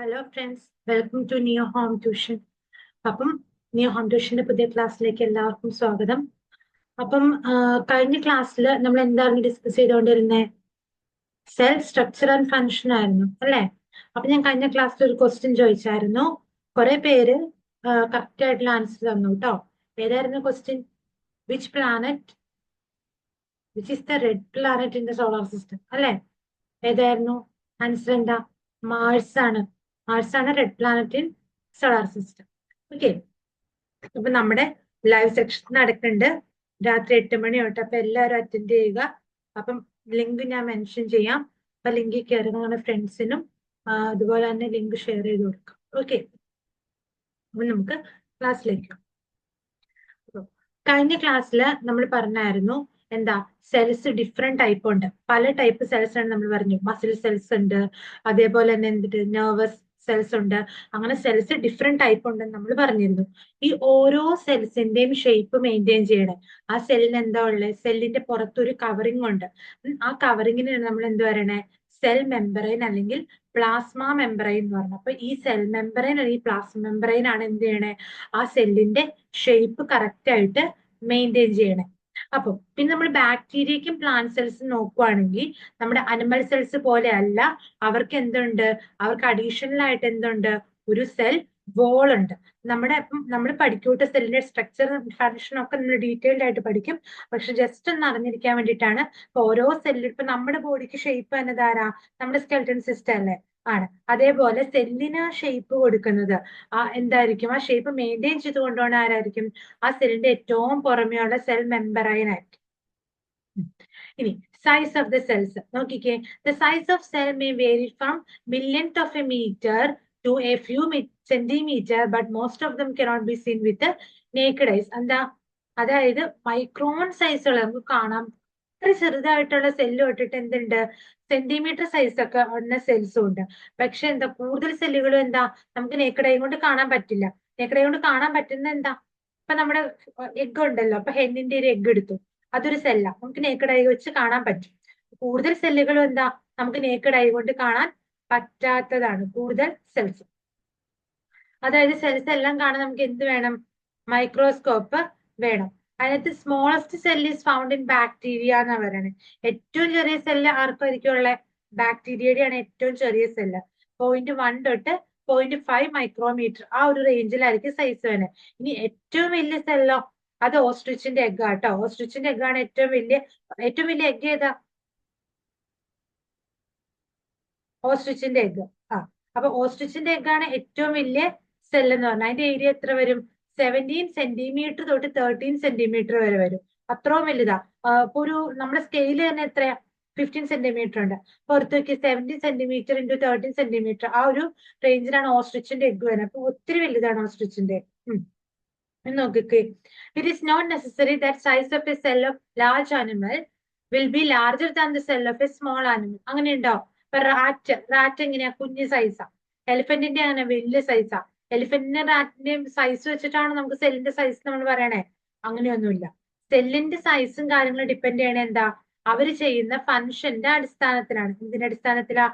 Hello friends, welcome to Neo Home Tuition. അപ്പം Neo home ട്യൂഷന്റെ പുതിയ ക്ലാസ്സിലേക്ക് എല്ലാവർക്കും സ്വാഗതം. അപ്പം കഴിഞ്ഞ ക്ലാസ്സിൽ നമ്മൾ എന്താണ് ഡിസ്കസ് ചെയ്തുകൊണ്ടിരുന്നത്? സെൽ സ്ട്രക്ചർ ആൻഡ് ഫങ്ഷൻ ആയിരുന്നു അല്ലേ? അപ്പൊ ഞാൻ കഴിഞ്ഞ ക്ലാസ്സിൽ ഒരു ക്വസ്റ്റ്യൻ ചോദിച്ചായിരുന്നു. കുറെ പേര് കറക്റ്റ് ആയിട്ടുള്ള ആൻസർ തന്നു കേട്ടോ. ഏതായിരുന്നു question? Which planet which is the red planet in the solar system അല്ലേ? ഏതായിരുന്നു ആൻസർ? എന്താ? മാർസ് ആണ്. മാർസ് ആണ് red planet in solar system. Okay, അപ്പൊ നമ്മുടെ ലൈവ് സെക്ഷൻ നടക്കുന്നുണ്ട് രാത്രി 8 മണി തൊട്ട്. അപ്പൊ എല്ലാവരും അറ്റൻഡ് ചെയ്യുക. അപ്പം ലിങ്ക് ഞാൻ മെൻഷൻ ചെയ്യാം. അപ്പൊ ലിങ്കിൽ കയറി നിങ്ങളുടെ ഫ്രണ്ട്സിനും അതുപോലെ തന്നെ ലിങ്ക് ഷെയർ ചെയ്ത് കൊടുക്കാം. ഓക്കെ, അപ്പൊ നമുക്ക് ക്ലാസ്സിലേക്ക്. കഴിഞ്ഞ ക്ലാസ്സിൽ നമ്മൾ പറഞ്ഞായിരുന്നു എന്താ, സെൽസ് ഡിഫറെന്റ് ടൈപ്പ് ഉണ്ട്. പല ടൈപ്പ് സെൽസ് ആണ് നമ്മൾ പറഞ്ഞു. മസിൽ സെൽസ് ഉണ്ട്, അതേപോലെ തന്നെ എന്തിട്ട് നെർവസ് സെൽസ് ഉണ്ട്. അങ്ങനെ സെൽസ് ഡിഫറെന്റ് ടൈപ്പ് ഉണ്ടെന്ന് നമ്മൾ പറഞ്ഞിരുന്നു. ഈ ഓരോ സെൽസിന്റെയും ഷേപ്പ് മെയിൻറ്റെയിൻ ചെയ്യണേ. ആ സെല്ലിന് എന്താ ഉള്ളത്? സെല്ലിന്റെ പുറത്തൊരു കവറിംഗ് ഉണ്ട്. ആ കവറിങ്ങിനാണ് നമ്മൾ എന്ത് പറയണേ? സെൽ മെമ്പറൈൻ അല്ലെങ്കിൽ പ്ലാസ്മ മെമ്പറൈൻ എന്ന് പറഞ്ഞു. അപ്പൊ ഈ സെൽ മെമ്പറൈൻ അല്ലെങ്കിൽ പ്ലാസ്മ മെമ്പറൈൻ ആണ് എന്ത് ചെയ്യണേ? ആ സെല്ലിന്റെ ഷേപ്പ് കറക്റ്റ് ആയിട്ട് മെയിൻറ്റെയിൻ ചെയ്യണേ. അപ്പൊ പിന്നെ നമ്മൾ ബാക്ടീരിയക്കും പ്ലാന്റ് സെൽസും നോക്കുവാണെങ്കിൽ നമ്മുടെ അനിമൽ സെൽസ് പോലെ അല്ല. അവർക്ക് എന്തുണ്ട്? അവർക്ക് അഡീഷണൽ ആയിട്ട് എന്തുണ്ട്? ഒരു സെൽ വോൾ ഉണ്ട്. നമ്മൾ പഠിക്കൂട്ട സെല്ലിന്റെ സ്ട്രക്ചർ ഫങ്ഷൻ ഒക്കെ നമ്മൾ ഡീറ്റെയിൽഡ് ആയിട്ട് പഠിക്കും. പക്ഷെ ജസ്റ്റ് ഒന്ന് അറിഞ്ഞിരിക്കാൻ വേണ്ടിയിട്ടാണ്. ഇപ്പൊ ഓരോ സെല്ലിൽ ഇപ്പൊ നമ്മുടെ ബോഡിക്ക് ഷേപ്പ് തന്നെ ധാരാ നമ്മുടെ സ്കെൽട്ടൺ സിസ്റ്റം അല്ലേ? ആണ്. അതേപോലെ സെല്ലിന് ഷേപ്പ് കൊടുക്കുന്നത് എന്തായിരിക്കും? ആ ഷേപ്പ് മെയിൻറ്റെയിൻ ചെയ്ത് കൊണ്ടുപോകണ ആരായിരിക്കും? ആ സെല്ലിന്റെ ഏറ്റവും പുറമെയുള്ള സെൽ മെമ്പറൈൻ ആയിരിക്കും. ഇനി സൈസ് ഓഫ് ദ സെൽസ് നോക്കിക്കേ. The size of cell may vary from millionth of a meter to a few centimeter, but most of them cannot be seen with the naked eyes. എന്താ? അതായത് micron സൈസുള്ള നമുക്ക് കാണാം. ഇത്ര ചെറുതായിട്ടുള്ള cell തൊട്ടിട്ട് എന്തുണ്ട്? Centimetre size ഒക്കെ ഉള്ള സെൽസും ഉണ്ട്. പക്ഷെ എന്താ, കൂടുതൽ സെല്ലുകളും എന്താ നമുക്ക് നേക്കഡ് ഐ കൊണ്ട് കാണാൻ പറ്റില്ല. നേക്കഡ് ഐ കൊണ്ട് കാണാൻ പറ്റുന്ന എന്താ? ഇപ്പൊ നമ്മുടെ എഗ് ഉണ്ടല്ലോ. അപ്പൊ ഹെന്നിന്റെ ഒരു എഗ് എടുത്തു, അതൊരു സെല്ല, നമുക്ക് നേക്കഡ് ഐ വെച്ച് കാണാൻ പറ്റും. കൂടുതൽ സെല്ലുകളും എന്താ നമുക്ക് നേക്കഡ് ഐ കൊണ്ട് കാണാൻ പറ്റാത്തതാണ് കൂടുതൽ സെൽസ്. അതായത് സെൽസ് എല്ലാം കാണാൻ നമുക്ക് എന്ത് വേണം? മൈക്രോസ്കോപ്പ് വേണം. അതിനകത്ത് smallest cell is found in bacteria എന്നാ പറയുന്നത്. ഏറ്റവും ചെറിയ സെല്ല് ആർക്കായിരിക്കും ഉള്ളത്? ബാക്ടീരിയയുടെയാണ് ഏറ്റവും ചെറിയ സെല്ല്. 0.1 തൊട്ട് 0.5 മൈക്രോമീറ്റർ ആ ഒരു റേഞ്ചിലായിരിക്കും സൈസ് വരുന്നത്. ഇനി ഏറ്റവും വലിയ സെല്ലോ അത് ഓസ്ട്രിച്ചിന്റെ എഗ് ആട്ടോ. ഓസ്ട്രിച്ചിന്റെ എഗ് ആണ് ഏറ്റവും വലിയ എഗ്. ഏതാ? ഓസ്ട്രിച്ചിന്റെ എഗ്. അപ്പൊ ഓസ്ട്രിച്ചിന്റെ എഗ് ആണ് ഏറ്റവും വലിയ സെൽ എന്ന് പറഞ്ഞാൽ അതിന്റെ ഏരിയ എത്ര വരും? 17 സെന്റിമീറ്റർ തൊട്ട് 13 സെന്റിമീറ്റർ വരെ വരും. അത്രയും വലുതാ. ഇപ്പൊ ഒരു നമ്മുടെ സ്കെയില് തന്നെ എത്രയാ? 15 സെന്റിമീറ്റർ ഉണ്ട്. പുറത്തേക്ക് 17 സെന്റിമീറ്റർ ഇൻറ്റു 13 സെന്റിമീറ്റർ ആ ഒരു റേഞ്ചിലാണ് ഓസ്ട്രിച്ചിന്റെ എഗ് വരുന്നത്. അപ്പൊ ഒത്തിരി വലുതാണ് ഓസ്ട്രിച്ചിന്റെ. നോക്കിക്കേ. It is not necessary that size of a cell of large animal will be larger than the cell of a small animal. അങ്ങനെ ഉണ്ടോ? ഇപ്പൊ റാറ്റ് എങ്ങനെയാ? കുഞ്ഞു സൈസാ. എലിഫന്റിന്റെ അങ്ങനെ വലിയ സൈസാ. എലിഫന്റിന്റെ റാറ്റിന്റെയും സൈസ് വെച്ചിട്ടാണ് നമുക്ക് സെല്ലിന്റെ സൈസ് നമ്മൾ പറയണേ? അങ്ങനെയൊന്നുമില്ല. സെല്ലിന്റെ സൈസും കാര്യങ്ങളും ഡിപ്പെൻഡ് ചെയ്യണ എന്താ? അവര് ചെയ്യുന്ന ഫങ്ഷന്റെ അടിസ്ഥാനത്തിലാണ്. ഇതിന്റെ അടിസ്ഥാനത്തിലാ?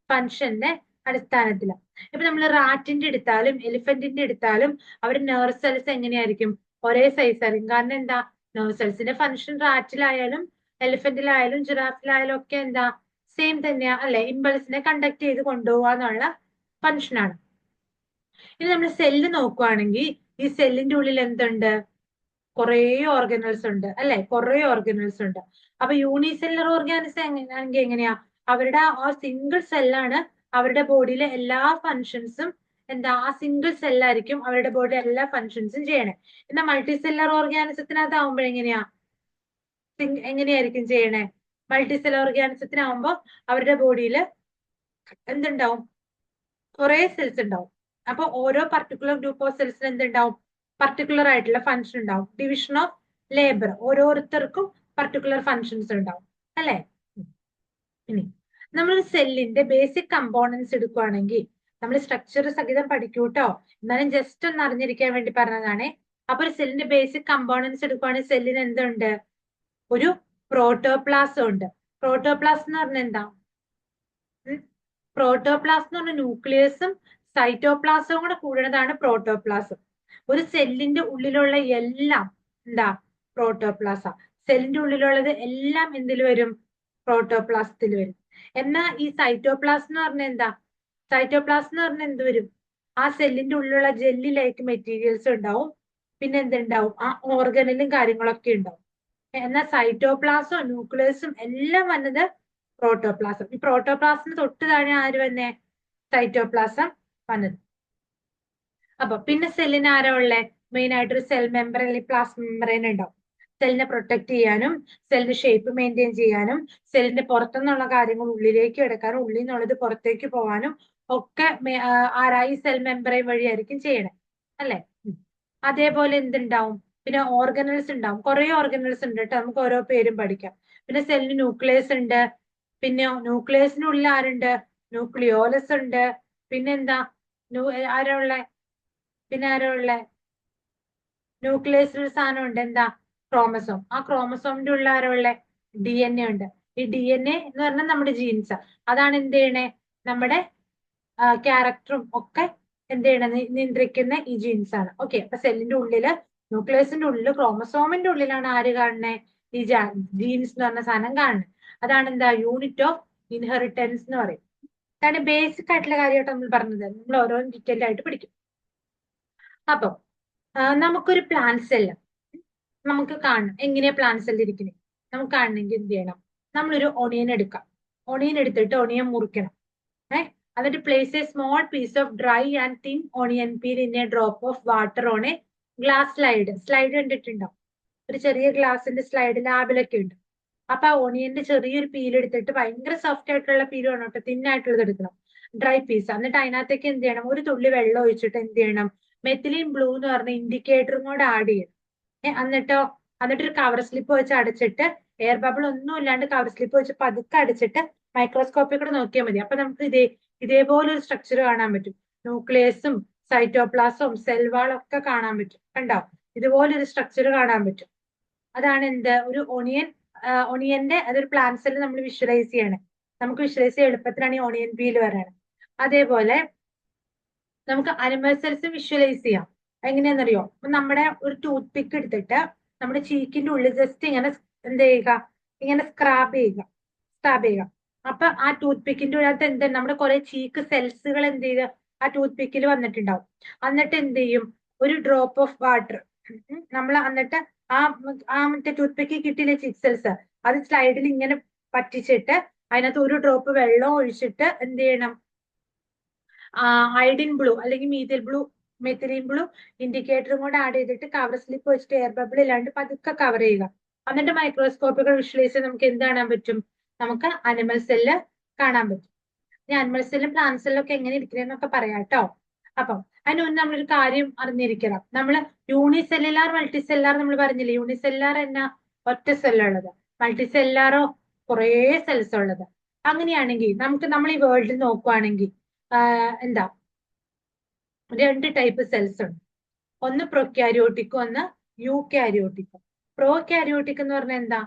ഫങ്ഷന്റെ അടിസ്ഥാനത്തിലാണ്. ഇപ്പൊ നമ്മൾ റാറ്റിന്റെ എടുത്താലും എലിഫന്റിന്റെ എടുത്താലും അവർ നെർവ് സെൽസ് എങ്ങനെയായിരിക്കും? ഒരേ സൈസ് ആയിരിക്കും. കാരണം എന്താ? നെർവ് സെൽസിന്റെ ഫങ്ഷൻ റാറ്റിലായാലും എലിഫന്റിലായാലും ജിറാഫിലായാലും ഒക്കെ എന്താ? സെയിം തന്നെയാ അല്ലെ? ഇമ്പൾസിനെ കണ്ടക്ട് ചെയ്ത് കൊണ്ടുപോകാന്നുള്ള ഫങ്ഷനാണ്. ഇനി നമ്മൾ സെല്ല് നോക്കുവാണെങ്കിൽ ഈ സെല്ലിന്റെ ഉള്ളിൽ എന്തുണ്ട്? കുറേ ഓർഗനൽസ് ഉണ്ട് അല്ലെ? കുറേ ഓർഗനൽസ് ഉണ്ട്. അപ്പൊ യൂണിസെല്ലുലർ ഓർഗാനിസം എങ്ങനെയാ? അവരുടെ ആ സിംഗിൾ സെല്ലാണ് അവരുടെ ബോഡിയിലെ എല്ലാ ഫങ്ഷൻസും എന്താ? ആ സിംഗിൾ സെല്ലായിരിക്കും അവരുടെ ബോഡിയിലെ എല്ലാ ഫങ്ഷൻസും ചെയ്യണേ. എന്നാൽ മൾട്ടി സെല്ലുലർ ഓർഗാനിസത്തിനകത്താവുമ്പോ എങ്ങനെയായിരിക്കും ചെയ്യണേ? മൾട്ടി സെല്ലുലർ ഓർഗാനിസത്തിനാവുമ്പോ അവരുടെ ബോഡിയിൽ എന്തുണ്ടാവും? കുറെ സെൽസ് ഉണ്ടാവും. അപ്പൊ ഓരോ പർട്ടിക്കുലർ ഗ്രൂപ്പ് ഓഫ് സെൽസിന് എന്തുണ്ടാവും? പർട്ടിക്കുലർ ആയിട്ടുള്ള ഫങ്ഷൻ ഉണ്ടാവും. Division of labour. ഓരോരുത്തർക്കും പർട്ടിക്കുലർ ഫങ്ഷൻസ് ഉണ്ടാവും അല്ലെ? ഇനി നമ്മൾ സെല്ലിന്റെ ബേസിക് കമ്പോണൻസ് എടുക്കുവാണെങ്കിൽ നമ്മൾ സ്ട്രക്ചർ സഹിതം പഠിക്കൂട്ടോ. എന്നാലും ജസ്റ്റ് ഒന്ന് അറിഞ്ഞിരിക്കാൻ വേണ്ടി പറഞ്ഞതാണേ. അപ്പൊ ഒരു സെല്ലിന്റെ ബേസിക് കമ്പോണൻസ് എടുക്കുവാണെങ്കിൽ സെല്ലിന് എന്തുണ്ട്? ഒരു പ്രോട്ടോപ്ലാസം ഉണ്ട്. പ്രോട്ടോപ്ലാസം എന്ന് പറഞ്ഞാൽ എന്താ? പ്രോട്ടോപ്ലാസം എന്ന് പറഞ്ഞ ന്യൂക്ലിയസും സൈറ്റോപ്ലാസവും കൂടെ കൂടുന്നതാണ് പ്രോട്ടോപ്ലാസം. ഒരു സെല്ലിന്റെ ഉള്ളിലുള്ള എല്ലാം എന്താ പ്രോട്ടോപ്ലാസ. സെല്ലിന്റെ ഉള്ളിലുള്ളത് എല്ലാം എന്തിൽ വരും? പ്രോട്ടോപ്ലാസത്തിൽ വരും. എന്നാൽ ഈ സൈറ്റോപ്ലാസം എന്ന് പറഞ്ഞാൽ എന്താ? സൈറ്റോപ്ലാസം എന്ന് പറഞ്ഞാൽ എന്ത് വരും? ആ സെല്ലിന്റെ ഉള്ളിലുള്ള ജെല്ലി ലൈക്ക് മെറ്റീരിയൽസ് ഉണ്ടാവും. പിന്നെ എന്തുണ്ടാവും? ആ ഓർഗനലും കാര്യങ്ങളൊക്കെ ഉണ്ടാവും. എന്നാൽ സൈറ്റോപ്ലാസും ന്യൂക്ലിയസും എല്ലാം വന്നത് പ്രോട്ടോപ്ലാസം. ഈ പ്രോട്ടോപ്ലാസത്തിന് തൊട്ട് താഴെ ആര് വന്നേ? സൈറ്റോപ്ലാസം വന്നത്. അപ്പൊ പിന്നെ സെല്ലിന് ആരാ ഉള്ളേ? മെയിൻ ആയിട്ട് ഒരു സെൽ മെമ്പറൈൻ അല്ലെങ്കിൽ പ്ലാസ്മ മെമ്പറൈൻ ഉണ്ടാവും. സെല്ലിനെ പ്രൊട്ടക്ട് ചെയ്യാനും സെല്ലിന്റെ ഷേപ്പ് മെയിൻറ്റെയിൻ ചെയ്യാനും സെല്ലിന്റെ പുറത്തുനിന്നുള്ള കാര്യങ്ങൾ ഉള്ളിലേക്ക് എടുക്കാനും ഉള്ളിൽ നിന്നുള്ളത് പുറത്തേക്ക് പോകാനും ഒക്കെ ആരായി സെൽ മെമ്പറൈൻ വഴിയായിരിക്കും ചെയ്യണേ, അല്ലെ? അതേപോലെ എന്തുണ്ടാവും? പിന്നെ ഓർഗനൽസ് ഉണ്ടാവും. കുറെ ഓർഗനൽസ് ഉണ്ട് കേട്ടോ, നമുക്ക് ഓരോ പേരും പഠിക്കാം. പിന്നെ സെല്ലിന് ന്യൂക്ലിയസ് ഉണ്ട്. പിന്നെ ന്യൂക്ലിയസിനുള്ളിൽ ആരുണ്ട്? ന്യൂക്ലിയോലസ് ഉണ്ട്. പിന്നെന്താ ആരാ ഉള്ളേ? പിന്നെ ആരാ ഉള്ളേ? ന്യൂക്ലിയസിൽ ഒരു സാധനം ഉണ്ട്, എന്താ? ക്രോമസോം. ആ ക്രോമസോമിന്റെ ഉള്ള ആരാ ഉള്ളേ? DNA ഉണ്ട്. ഈ DNA എന്ന് പറഞ്ഞാൽ നമ്മുടെ ജീൻസ്. അതാണ് എന്ത് ചെയ്യണേ? നമ്മുടെ ക്യാരക്ടറും ഒക്കെ എന്ത് ചെയ്യണ നിയന്ത്രിക്കുന്ന ഈ ജീൻസ് ആണ്. ഓക്കെ, അപ്പൊ സെല്ലിന്റെ ഉള്ളില് ന്യൂക്ലിയസിന്റെ ഉള്ളില് ക്രോമസോമിന്റെ ഉള്ളിലാണ് ആര് കാണണേ? ഈ ജീൻസ് എന്ന് പറഞ്ഞ സാധനം കാണുന്നത്. അതാണ് എന്താ? യൂണിറ്റ് ഓഫ് ഇൻഹെറിറ്റൻസ് എന്ന് പറയും. അതാണ് ബേസിക് ആയിട്ടുള്ള കാര്യമായിട്ട് നമ്മൾ പറഞ്ഞത്. നമ്മൾ ഓരോന്നും ഡീറ്റെയിൽ ആയിട്ട് പഠിക്കും. അപ്പൊ നമുക്കൊരു പ്ലാന്റ് സെല്ല് നമുക്ക് കാണണം. എങ്ങനെയാ പ്ലാന്റ് സെല്ല് ഇരിക്കുന്നത് നമുക്ക് കാണണമെങ്കിൽ എന്ത് ചെയ്യണം? നമ്മളൊരു ഒണിയൻ എടുക്കാം. ഒണിയൻ എടുത്തിട്ട് ഒണിയൻ മുറിക്കണം. എന്നിട്ട് place a small piece of dry and thin onion peel in a drop of water on a glass slide. Slide കണ്ടിട്ടുണ്ടോ? ഒരു ചെറിയ ഗ്ലാസിന്റെ സ്ലൈഡ് ലാബിലൊക്കെ ഉണ്ട്. അപ്പൊ ആ ഓണിയന്റെ ചെറിയൊരു പീൽ എടുത്തിട്ട്, ഭയങ്കര സോഫ്റ്റ് ആയിട്ടുള്ള പീൽ വേണം കേട്ടോ, തിന്നായിട്ടുള്ളത് എടുക്കണം, ഡ്രൈ പീസ്. എന്നിട്ട് അതിനകത്തേക്ക് എന്ത് ചെയ്യണം? ഒരു തുള്ളി വെള്ളം ഒഴിച്ചിട്ട് എന്ത് ചെയ്യണം? മെത്തിലിൻ ബ്ലൂ എന്ന് പറഞ്ഞ ഇൻഡിക്കേറ്ററും കൂടെ ആഡ് ചെയ്യണം. എന്നിട്ടൊരു കവർ സ്ലിപ്പ് വെച്ച് അടച്ചിട്ട്, എയർ ബബിൾ ഒന്നും ഇല്ലാണ്ട് കവർ സ്ലിപ്പ് വെച്ച് പതുക്കെ അടിച്ചിട്ട് മൈക്രോസ്കോപ്പിൽ കൂടെ നോക്കിയാൽ മതി. അപ്പൊ നമുക്ക് ഇതേപോലെ ഒരു സ്ട്രക്ചർ കാണാൻ പറ്റും. ന്യൂക്ലിയസും സൈറ്റോപ്ലാസും സെൽവാളും ഒക്കെ കാണാൻ പറ്റും. കണ്ടോ? ഇതുപോലൊരു സ്ട്രക്ചർ കാണാൻ പറ്റും. അതാണ് എന്ത്? ഒരു ഒണിയന്റെ അതൊരു പ്ലാന്റ് സെല്ല് നമ്മൾ വിഷ്വലൈസ് ചെയ്യണേ. നമുക്ക് വിഷ്വലൈസ് ചെയ്യാൻ എളുപ്പത്തിലാണ് ഈ ഒണിയൻ പീൽ വരാണ്. അതേപോലെ നമുക്ക് അനിമൽ സെൽസ് വിഷ്വലൈസ് ചെയ്യാം. എങ്ങനെയാണെന്നറിയോ? നമ്മുടെ ഒരു ടൂത്ത് പിക്ക് എടുത്തിട്ട് നമ്മുടെ ചീക്കിന്റെ ഉള്ളിൽ ജസ്റ്റ് ഇങ്ങനെ എന്ത് ചെയ്യുക? ഇങ്ങനെ സ്ക്രാബ് ചെയ്യുക. അപ്പൊ ആ ടൂത്ത് പിക്കിന്റെ ഉള്ളിനകത്ത് എന്ത്? നമ്മുടെ കുറെ ചീക്ക് സെൽസുകൾ എന്ത് ചെയ്യുക? ആ ടൂത്ത് പിക്കിൽ വന്നിട്ടുണ്ടാവും. എന്നിട്ട് എന്ത് ചെയ്യും? ഒരു ഡ്രോപ്പ് ഓഫ് വാട്ടർ നമ്മൾ എന്നിട്ട് മറ്റേ ടൂത്ത് പിക്ക് കിട്ടിയില്ലേ ചീക്ക് സെൽസ്, അത് സ്ലൈഡിൽ ഇങ്ങനെ പറ്റിച്ചിട്ട് അതിനകത്ത് ഒരു ഡ്രോപ്പ് വെള്ളം ഒഴിച്ചിട്ട് എന്ത് ചെയ്യണം? അയഡിൻ ബ്ലൂ അല്ലെങ്കിൽ മെത്തിലിൻ ബ്ലൂ ഇൻഡിക്കേറ്ററും കൂടെ ആഡ് ചെയ്തിട്ട് കവർ സ്ലിപ്പ് വെച്ചിട്ട് എയർ ബബിൾ ഇല്ലാണ്ട് പതുക്കെ കവർ ചെയ്യുക. എന്നിട്ട് മൈക്രോസ്കോപ്പുകൾ വിഷ്വലൈസ് ചെയ്ത് നമുക്ക് എന്ത് കാണാൻ പറ്റും? നമുക്ക് അനിമൽ സെല്ല് കാണാൻ പറ്റും. ഇനി അനിമൽ സെല്ലും പ്ലാന്റ് സെല്ലും ഒക്കെ എങ്ങനെ ഇരിക്കുന്നതെന്നൊക്കെ പറയാം കേട്ടോ. അപ്പം അതിന് മുന്നേ നമ്മളൊരു കാര്യം അറിഞ്ഞിരിക്കണം. നമ്മൾ യൂണിസെല്ലുലാർ മൾട്ടിസെല്ലാർ നമ്മൾ പറഞ്ഞില്ലേ? യൂണിസെല്ലാർ എന്നാ? ഒറ്റ സെല്ലുള്ളത്. മൾട്ടിസെല്ലാറോ? കുറേ സെൽസ് ഉള്ളത്. അങ്ങനെയാണെങ്കിൽ നമ്മൾ ഈ വേൾഡിൽ നോക്കുവാണെങ്കിൽ എന്താ? രണ്ട് ടൈപ്പ് സെൽസ് ഉണ്ട്. ഒന്ന് പ്രൊക്യാരിയോട്ടിക്കും ഒന്ന് യൂക്യാരിയോട്ടിക്കും. പ്രോക്യാരിയോട്ടിക് എന്ന് പറഞ്ഞാൽ എന്താ?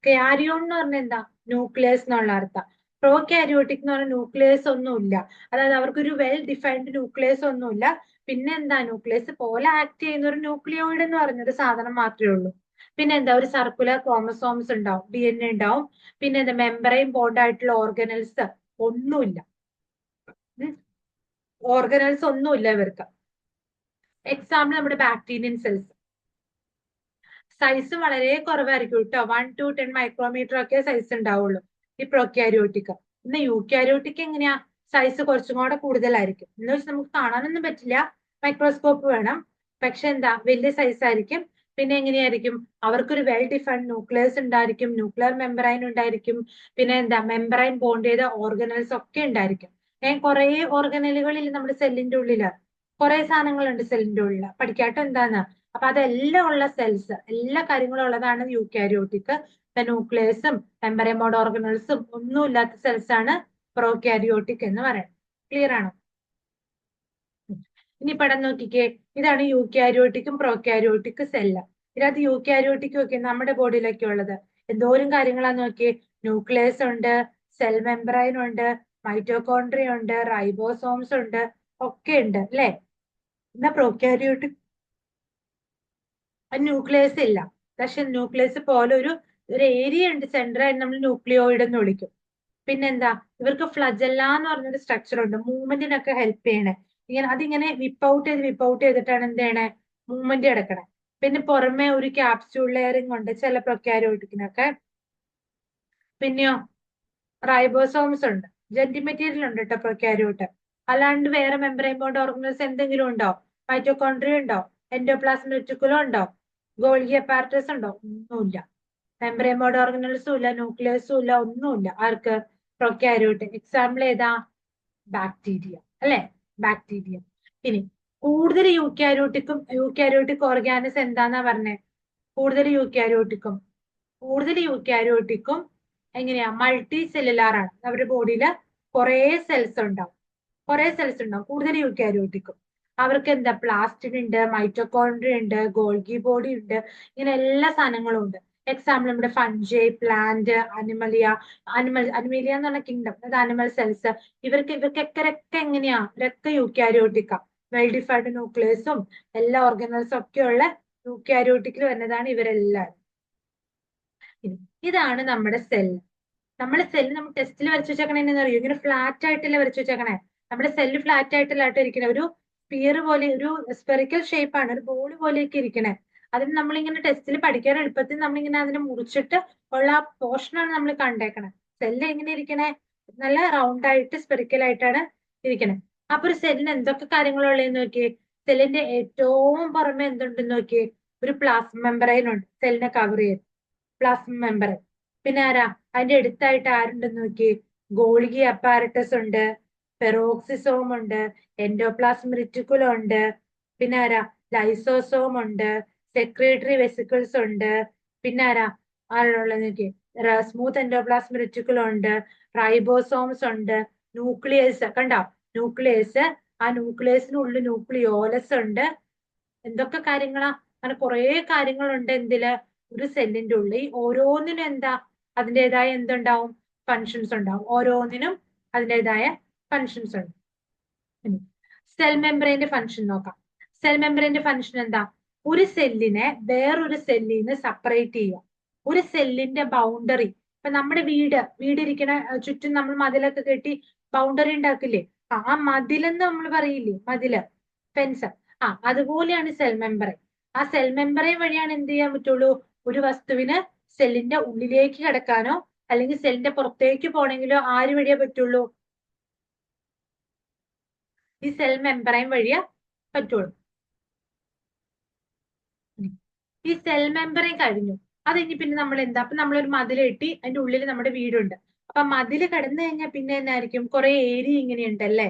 ക്യാരിയോൺ എന്ന് പറഞ്ഞാൽ എന്താ? ന്യൂക്ലിയസ് എന്നുള്ള അർത്ഥം. പ്രോക്യാരിയോട്ടിക് എന്ന് പറഞ്ഞാൽ ന്യൂക്ലിയസ് ഒന്നുമില്ല. അതായത് അവർക്കൊരു വെൽ ഡിഫൈൻഡ് ന്യൂക്ലിയസ് ഒന്നുമില്ല. പിന്നെ എന്താ? ന്യൂക്ലിയസ് പോലെ ആക്ട് ചെയ്യുന്ന ഒരു ന്യൂക്ലിയോയിഡ് എന്ന് പറഞ്ഞൊരു സാധനം മാത്രമേ ഉള്ളൂ. പിന്നെ എന്താ? ഒരു സർക്കുലർ ക്രോമസോംസ് ഉണ്ടാവും, DNA ഉണ്ടാവും. പിന്നെ എന്താ? മെമ്പറൈൻ ബോണ്ട് ആയിട്ടുള്ള ഓർഗനൽസ് ഒന്നുമില്ല. ഓർഗനൽസ് ഒന്നുമില്ല ഇവർക്ക്. എക്സാമ്പിൾ നമ്മുടെ ബാക്ടീരിയൻ സെൽസ്. സൈസ് വളരെ കുറവായിരിക്കും കേട്ടോ. 1 to 10 മൈക്രോമീറ്റർ ഒക്കെ സൈസ് ഉണ്ടാവുള്ളൂ ഈ പ്രൊക്യാരിയോട്ടിക്. ഇന്ന് യൂക്യാരിയോട്ടിക് എങ്ങനെയാ? സൈസ് കുറച്ചും കൂടെ കൂടുതലായിരിക്കും. എന്ന് വെച്ചാൽ നമുക്ക് കാണാനൊന്നും പറ്റില്ല, മൈക്രോസ്കോപ്പ് വേണം. പക്ഷെ എന്താ? വലിയ സൈസ് ആയിരിക്കും. പിന്നെ എങ്ങനെയായിരിക്കും? അവർക്കൊരു വെൽ ഡിഫൈൻഡ് ന്യൂക്ലിയസ് ഉണ്ടായിരിക്കും, ന്യൂക്ലിയർ മെമ്പറൈൻ ഉണ്ടായിരിക്കും. പിന്നെ എന്താ? മെമ്പറൈൻ ബോണ്ട് ചെയ്ത ഓർഗനൽസ് ഒക്കെ ഉണ്ടായിരിക്കും. കുറെ ഓർഗനലുകളിൽ നമ്മുടെ സെല്ലിന്റെ ഉള്ളില് കുറെ സാധനങ്ങളുണ്ട് സെല്ലിന്റെ ഉള്ളില്. പഠിക്കാട്ടോ എന്താന്ന്. അപ്പൊ അതെല്ലാം ഉള്ള സെൽസ്, എല്ലാ കാര്യങ്ങളും ഉള്ളതാണ് യൂക്യാരിയോട്ടിക്. ന്യൂക്ലിയസും മെമ്പറൈൻ ബോണ്ട് ഓർഗനൽസും ഒന്നും ഇല്ലാത്ത സെൽസ് ആണ് പ്രോക്യാരിയോട്ടിക് എന്ന് പറയുന്നത്. ക്ലിയർ ആണോ? ഇനി പടം നോക്കിക്കേ. ഇതാണ് യൂക്യാരിയോട്ടിക്കും പ്രോക്യാരിയോട്ടിക് സെല്ല്. ഇതിനകത്ത് യൂക്യാരിയോട്ടിക് ഒക്കെ നമ്മുടെ ബോഡിയിലൊക്കെ ഉള്ളത് എന്തോരം കാര്യങ്ങളാന്ന് നോക്കിയേ. ന്യൂക്ലിയസ് ഉണ്ട്, സെൽ മെമ്പറൈൻ ഉണ്ട്, മൈറ്റോകോൺട്രിയ ഉണ്ട്, റൈബോസോംസ് ഉണ്ട്, ഒക്കെ ഉണ്ട് അല്ലെ. എന്നാ പ്രോക്യാരിയോട്ടിക് ന്യൂക്ലിയസ് ഇല്ല. പക്ഷെ ന്യൂക്ലിയസ് പോലെ ഒരു ഏരിയ ഉണ്ട്, സെന്ററായിട്ട് നമ്മൾ ന്യൂക്ലിയോയിഡ് എന്ന് വിളിക്കും. പിന്നെന്താ, ഇവർക്ക് ഫ്ലജല്ല എന്ന് പറഞ്ഞൊരു സ്ട്രക്ചർ ഉണ്ട്, മൂവ്മെന്റിനൊക്കെ ഹെൽപ്പ് ചെയ്യണേ. അതിങ്ങനെ വിപ്പ് ഔട്ട് ചെയ്തിട്ടാണ് എന്ത് ചെയ്യണേ, മൂവ്മെന്റ് കിടക്കണേ. പിന്നെ പുറമെ ഒരു ക്യാപ്സ്യൂൾ ലെയറിംഗ് ഉണ്ട് ചില പ്രൊക്യാരിയോട്ടിക്കിനൊക്കെ. പിന്നെയോ റൈബോസോംസ് ഉണ്ട്, ജെന്റി മെറ്റീരിയൽ ഉണ്ട് കേട്ടോ പ്രൊക്യാരിയോട്ട്. അല്ലാണ്ട് വേറെ മെമ്പറൈൻ ബോണ്ട് ഓർഗനൽസ് എന്തെങ്കിലും ഉണ്ടോ? മൈറ്റോകോൺട്രിയ ഉണ്ടോ? എൻഡോപ്ലാസ്മിക് റെറ്റിക്കുലം ഉണ്ടോ? ഗോൾഗി അപ്പാരറ്റസ് ഉണ്ടോ? ഒന്നുമില്ല. മെമ്പറൈൻ ബോണ്ട് ഓർഗനൽസും ഇല്ല, ന്യൂക്ലിയസും ഇല്ല, ഒന്നുമില്ല. ആർക്ക്? പ്രൊക്യാരിയോട്ട്. എക്സാമ്പിൾ ഏതാ? ബാക്ടീരിയ അല്ലെ, ബാക്ടീരിയ. ഇനി കൂടുതൽ യൂക്യാരിയോട്ടിക് ഓർഗാനിസ് എന്താന്നാ പറഞ്ഞേ? കൂടുതൽ യൂക്യാരിയോട്ടിക്കും എങ്ങനെയാ, മൾട്ടി സെല്ലുലാർ ആണ്. അവരുടെ ബോഡിയിൽ കുറെ സെൽസ് ഉണ്ടാവും, കൂടുതൽ യൂക്യാരിയോട്ടിക്കും. അവർക്ക് എന്താ, പ്ലാസ്റ്റിഡ് ഉണ്ട്, മൈറ്റോകോൺട്രിയ ഉണ്ട്, ഗോൾഗി ബോഡി ഉണ്ട്, ഇങ്ങനെ എല്ലാ സാധനങ്ങളും ഉണ്ട്. എക്സാമ്പിൾ നമ്മുടെ ഫംജൈ, പ്ലാന്റ്, അനിമലിയ എന്ന് പറഞ്ഞ കിങ്ഡം, അത് അനിമൽ സെൽസ്. ഇവർക്കൊക്കെ എങ്ങനെയാ, ഇവരൊക്കെ യൂക്യാരിയോട്ടിക്കാ. വെൽ ഡിഫൈൻഡ് ന്യൂക്ലിയസും എല്ലാ ഓർഗനൽസും ഒക്കെ ഉള്ള യൂക്യാരിയോട്ടിക്കിൽ വരുന്നതാണ് ഇവരെല്ലാം. ഇതാണ് നമ്മുടെ സെല്ല്. നമ്മുടെ സെല്ല് നമ്മൾ ടെസ്റ്റിൽ വരച്ചു വെച്ചേക്കണേ എന്ന് അറിയോ? ഇങ്ങനെ ഫ്ലാറ്റ് ആയിട്ടല്ലേ വരച്ചു വെച്ചേക്കണേ. നമ്മുടെ സെല്ല് ഫ്ലാറ്റ് ആയിട്ടല്ലാട്ടോ ഇരിക്കണേ, ഒരു സ്പിയർ പോലെ, ഒരു സ്പെറിക്കൽ ഷേപ്പ് ആണ്, ഒരു ബോൾ പോലെയൊക്കെ ഇരിക്കണേ. അതിന് നമ്മളിങ്ങനെ ടെസ്റ്റിൽ പഠിക്കാൻ എളുപ്പത്തിൽ നമ്മളിങ്ങനെ അതിനെ മുറിച്ചിട്ട് ഉള്ള ആ പോർഷനാണ് നമ്മൾ കണ്ടേക്കണേ. സെല്ല് എങ്ങനെ ഇരിക്കണേ, നല്ല റൗണ്ട് ആയിട്ട് സ്പെറിക്കൽ ആയിട്ടാണ് ഇരിക്കണേ. അപ്പൊ ഒരു സെല്ലിന് എന്തൊക്കെ കാര്യങ്ങളുള്ളതെന്ന് നോക്കിയേ. സെല്ലിന്റെ ഏറ്റവും പുറമെ എന്തുണ്ടെന്ന് നോക്കിയേ, ഒരു പ്ലാസ്മ മെമ്പറൈൻ ഉണ്ട് സെല്ലിനെ കവർ ചെയ്ത്, പ്ലാസ്മ മെമ്പറൈൻ. പിന്നെ ആരാ അതിന്റെ അടുത്തായിട്ട് ആരുണ്ടെന്ന് നോക്കി, ഗോൾഗി അപ്പാരറ്റസ് ഉണ്ട്, പെറോക്സിസോം ഉണ്ട്, എൻഡോപ്ലാസ്മിക് റെറ്റിക്കുലം ഉണ്ട്, പിന്നെ ആരാ, ലൈസോസോം ഉണ്ട്, സെക്രട്ടറി വെസിക്കിൾസ് ഉണ്ട്, പിന്നെ ആരുള്ളത് നോക്കി, സ്മൂത്ത് എൻഡോപ്ലാസ്മിക് റെറ്റിക്കുലം ഉണ്ട്, റൈബോസോംസ് ഉണ്ട്, ന്യൂക്ലിയസ് കണ്ടോ, ന്യൂക്ലിയസ്, ആ ന്യൂക്ലിയസിനുള്ളിൽ ന്യൂക്ലിയോലസ് ഉണ്ട്. എന്തൊക്കെ കാര്യങ്ങളാ, അങ്ങനെ കുറെ കാര്യങ്ങളുണ്ട് എന്തില്, ഒരു സെല്ലിന്റെ ഉള്ളിൽ. ഓരോന്നിനും എന്താ, അതിൻ്റെതായ എന്തുണ്ടാവും, ഫങ്ഷൻസ് ഉണ്ടാവും. ഓരോന്നിനും അതിൻ്റെതായ ഫങ്ഷൻസ് ഉണ്ട്. സെൽ മെമ്പറൈന്റെ ഫങ്ഷൻ നോക്കാം. സെൽ മെമ്പറൈന്റെ ഫങ്ഷൻ എന്താ, ഒരു സെല്ലിനെ വേറൊരു സെല്ലിൽ നിന്ന് സെപ്പറേറ്റ് ചെയ്യുക. ഒരു സെല്ലിന്റെ ബൗണ്ടറി, ഇപ്പൊ നമ്മുടെ വീടിരിക്കണ ചുറ്റും നമ്മൾ മതിലൊക്കെ കെട്ടി ബൗണ്ടറി ഉണ്ടാക്കില്ലേ, ആ മതിലെന്ന് നമ്മൾ പറയില്ലേ, മതില്, ഫെൻസ്. അതുപോലെയാണ് സെൽ മെമ്പറൈൻ. ആ സെൽ മെമ്പറൈൻ വഴിയാണ് എന്ത് ചെയ്യാൻ പറ്റുള്ളൂ, ഒരു വസ്തുവിന് സെല്ലിന്റെ ഉള്ളിലേക്ക് കിടക്കാനോ അല്ലെങ്കിൽ സെല്ലിന്റെ പുറത്തേക്ക് പോണെങ്കിലോ ആര് വഴിയേ പറ്റുള്ളൂ, ഈ സെൽ മെമ്പറൈൻ വഴിയേ പറ്റുള്ളൂ. ഈ സെൽ മെമ്പറൈൻ കഴിഞ്ഞു, അത് ഇനി പിന്നെ നമ്മൾ എന്താ, അപ്പൊ നമ്മളൊരു മതിൽ കെട്ടി, അതിന്റെ ഉള്ളിൽ നമ്മുടെ വീടുണ്ട്. അപ്പൊ മതിൽ കടന്നു കഴിഞ്ഞാൽ പിന്നെ എന്നായിരിക്കും, കുറെ ഏരിയ ഇങ്ങനെ ഉണ്ടല്ലേ,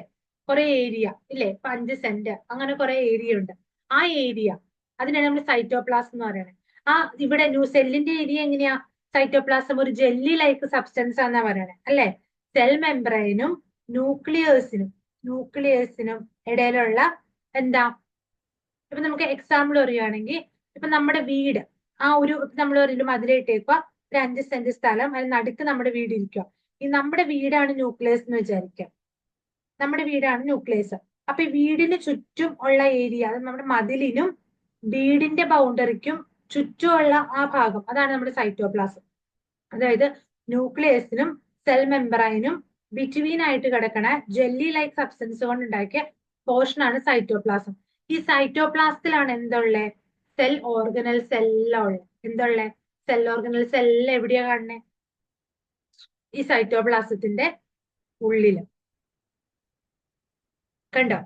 കുറെ ഏരിയ ഇല്ലേ, 5 സെന്റ് അങ്ങനെ കുറെ ഏരിയ ഉണ്ട്. ആ ഏരിയ, അതിനാണ് നമ്മൾ സൈറ്റോപ്ലാസം എന്ന് പറയുന്നത്. ഇവിടെ സെല്ലിന്റെ ഏരിയ എങ്ങനെയാ, സൈറ്റോപ്ലാസം ഒരു ജെല്ലി ലൈക്ക് സബ്സ്റ്റൻസ് ആണെന്നാ പറയണേ അല്ലെ. സെൽ മെമ്പറൈനും ന്യൂക്ലിയസിനും ഇടയിലുള്ള എന്താ, ഇപ്പൊ നമുക്ക് എക്സാമ്പിൾ പറയുകയാണെങ്കിൽ, ഇപ്പൊ നമ്മുടെ വീട്, നമ്മൾ ഒരു മതിലിട്ടേക്കുക, ഒരു 5 സെന്റ് സ്ഥലം, അതിന് നടുക്ക് നമ്മുടെ വീട് ഇരിക്കുക. ഈ നമ്മുടെ വീടാണ് ന്യൂക്ലിയസ് എന്ന് വിചാരിക്കുക, നമ്മുടെ വീടാണ് ന്യൂക്ലിയസ്. അപ്പൊ ഈ വീടിന് ചുറ്റും ഉള്ള ഏരിയ, അത് നമ്മുടെ മതിലിനും വീടിന്റെ ബൗണ്ടറിക്കും ചുറ്റുമുള്ള ആ ഭാഗം, അതാണ് നമ്മുടെ സൈറ്റോപ്ലാസം. അതായത് ന്യൂക്ലിയസിനും സെൽ മെമ്പറൈനും ബിറ്റ്വീൻ ആയിട്ട് കിടക്കണ ജെല്ലി ലൈക്ക് സബ്സ്റ്റൻസ് കൊണ്ട് ഉണ്ടാക്കിയ പോർഷനാണ് സൈറ്റോപ്ലാസം. ഈ സൈറ്റോപ്ലാസത്തിലാണ് എന്തുള്ളേ, സെൽ ഓർഗനൽസ് എല്ലാം ഉള്ളത്. എന്തുള്ളേ, സെൽ ഓർഗനൽസ് എല്ലാം എവിടെയാ കാണുന്നത്, ഈ സൈറ്റോപ്ലാസത്തിന്റെ ഉള്ളില്. കണ്ടോ,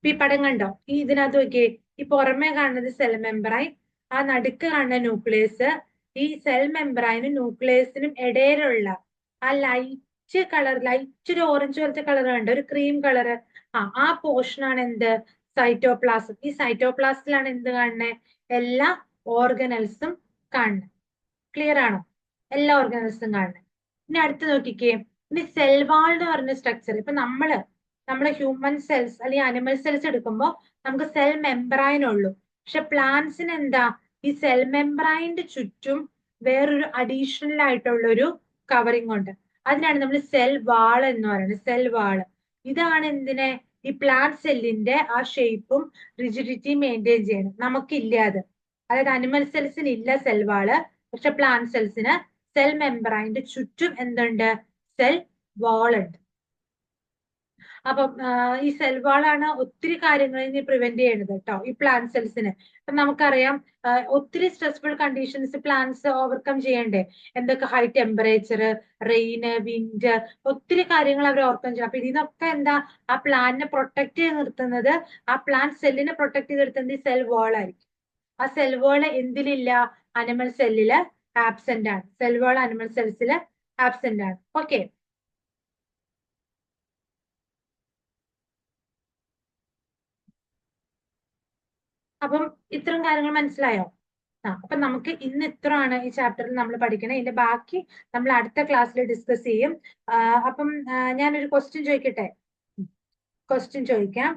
ഈ പടം കണ്ടോ, ഈ ഇതിനകത്ത് നോക്കിയേ, ഈ പുറമെ കാണുന്നത് സെൽ മെമ്പറൈൻ, ആ നടുക്ക് കാണുന്ന ന്യൂക്ലിയസ്. ഈ സെൽ മെമ്പറൈനും ന്യൂക്ലിയസിനും ഇടയിലുള്ള ആ ലൈറ്റ് കളർ, ലൈറ്റ് ഒരു ഓറഞ്ച് പോലത്തെ കളർ കണ്ടോ, ഒരു ക്രീം കളറ്, ആ പോർഷനാണ് എന്ത്, സൈറ്റോപ്ലാസം. ഈ സൈറ്റോപ്ലാസത്തിലാണ് എന്ത് കാണുന്നത്, എല്ലാ ഓർഗനൽസും കാണുന്നത്. ക്ലിയർ ആണോ, എല്ലാ ഓർഗനൽസും കാണുന്നത്. ഇനി അടുത്ത് നോക്കിക്കേ, ഇനി സെൽ വാൾ എന്ന് പറഞ്ഞ സ്ട്രക്ചർ. ഇപ്പൊ നമ്മള് ഹ്യൂമൻ സെൽസ് അല്ലെങ്കിൽ അനിമൽ സെൽസ് എടുക്കുമ്പോൾ നമുക്ക് സെൽ മെമ്പറൈൻ ഉള്ളൂ. പക്ഷെ പ്ലാന്റ്സിന് എന്താ, ഈ സെൽ മെമ്പറൈന്റെ ചുറ്റും വേറൊരു അഡീഷണൽ ആയിട്ടുള്ള ഒരു കവറിങ് ഉണ്ട്. അതിനാണ് നമ്മൾ സെൽ വാൾ എന്ന് പറയുന്നത്. സെൽ വാള് ഇതാണ് എന്തിനെ ഈ പ്ലാന്റ് സെല്ലിന്റെ ആ ഷേപ്പും റിജിഡിറ്റി മെയിൻറ്റെയിൻ ചെയ്യണം. നമുക്കില്ല അത്. അതായത് അനിമൽ സെൽസിന് ഇല്ല സെൽ വാള്, പക്ഷെ പ്ലാന്റ് സെൽസിന് സെൽ മെമ്പറൈന്റെ ചുറ്റും എന്തുണ്ട്? സെൽ വാൾ ഉണ്ട്. അപ്പം ഈ സെൽ വാളാണ് ഒത്തിരി കാര്യങ്ങളിൽ നിന്ന് പ്രിവെന്റ് ചെയ്യുന്നത് കേട്ടോ ഈ പ്ലാന്റ് സെൽസിന്. ഇപ്പൊ നമുക്കറിയാം ഒത്തിരി സ്ട്രെസ്ഫുൾ കണ്ടീഷൻസ് പ്ലാന്റ്സ് ഓവർകം ചെയ്യണ്ടേ? എന്തൊക്കെ ഹൈ ടെമ്പറേച്ചർ, റെയിന്, വിൻഡ്, ഒത്തിരി കാര്യങ്ങൾ അവർ ഓവർകം ചെയ്യണം. അപ്പൊ ഇതിനൊക്കെ എന്താ ആ പ്ലാന്റിനെ പ്രൊട്ടക്ട് ചെയ്ത് നിർത്തുന്നത്, ആ പ്ലാന്റ് സെല്ലിനെ പ്രൊട്ടക്ട് ചെയ്ത് നിർത്തുന്നത് ഈ സെൽ വാൾ ആയിരിക്കും. ആ സെൽ വാൾ എന്തിലില്ല? അനിമൽ സെല്ലില് ആബ്സെന്റ് ആണ്. സെൽ വാൾ അനിമൽ സെൽസില് ആബ്സെന്റ് ആണ്. ഓക്കെ. അപ്പം ഇത്തരം കാര്യങ്ങൾ മനസ്സിലായോ? അപ്പൊ നമുക്ക് ഇന്ന് ഇത്രയാണ് ഈ ചാപ്റ്ററിൽ നമ്മൾ പഠിക്കണേ. ഇതിന്റെ ബാക്കി നമ്മൾ അടുത്ത ക്ലാസ്സിൽ ഡിസ്കസ് ചെയ്യും. അപ്പം ഞാനൊരു ക്വസ്റ്റ്യൻ ചോദിക്കട്ടെ? ക്വസ്റ്റ്യൻ ചോദിക്കാം.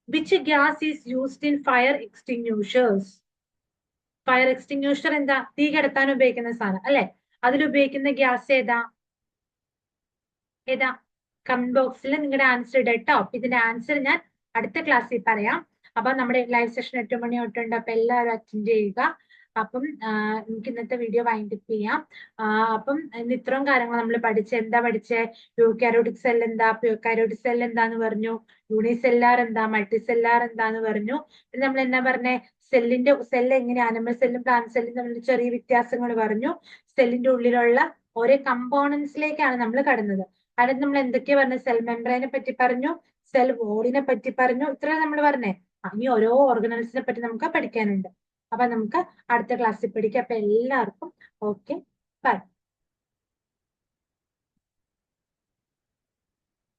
Which gas is used in fire extinguishers? Fire extinguisher എന്താ? തീ കെടുത്താൻ ഉപയോഗിക്കുന്ന സാധനം അല്ലെ? അതിൽ ഉപയോഗിക്കുന്ന ഗ്യാസ് ഏതാ? ഏതാ? കമന്റ് ബോക്സിൽ നിങ്ങളുടെ ആൻസർ ഇടട്ടോ. ഇതിന്റെ ആൻസർ ഞാൻ അടുത്ത ക്ലാസ്സിൽ പറയാം. അപ്പൊ നമ്മുടെ ലൈവ് സെഷൻ 8 മണി തൊട്ടുണ്ട്. അപ്പൊ എല്ലാവരും അറ്റൻഡ് ചെയ്യുക. അപ്പം നമുക്ക് ഇന്നത്തെ വീഡിയോ വൈൻഡപ്പ് ചെയ്യാം. അപ്പം ഇന്ന് ഇത്രയും കാര്യങ്ങൾ നമ്മൾ എന്താ പഠിച്ചേ? യൂക്കാരിയോട്ടിക് സെൽ എന്താ, പ്യൂക്കാരിയോട്ടിക് സെൽ എന്താന്ന് പറഞ്ഞു, യൂണിസെല്ലാർ എന്താ, മൾട്ടിസെല്ലാർ എന്താന്ന് പറഞ്ഞു. പിന്നെ നമ്മൾ എന്നാ പറഞ്ഞേ? സെല്ല് എങ്ങനെ അനിമൽ സെല്ലും പ്ലാന്റ് സെല്ലും തമ്മിൽ ചെറിയ വ്യത്യാസങ്ങൾ പറഞ്ഞു. സെല്ലിന്റെ ഉള്ളിലുള്ള ഓരോ കമ്പോണൻസിലേക്കാണ് നമ്മൾ കടന്നത്. അതിന് നമ്മൾ എന്തൊക്കെയാ പറഞ്ഞത്? സെൽ മെംബ്രെയിനെ പറ്റി പറഞ്ഞു, സെൽ വോളിനെ പറ്റി പറഞ്ഞു. ഇത്രയും നമ്മൾ പറഞ്ഞേ. ഇനി ഓരോ ഓർഗനൽസിനെ പറ്റി നമുക്ക് പഠിക്കാനുണ്ട്. അപ്പൊ നമുക്ക് അടുത്ത ക്ലാസ്സിൽ പഠിക്കാം. അപ്പൊ എല്ലാവർക്കും ഓക്കെ, ബൈ.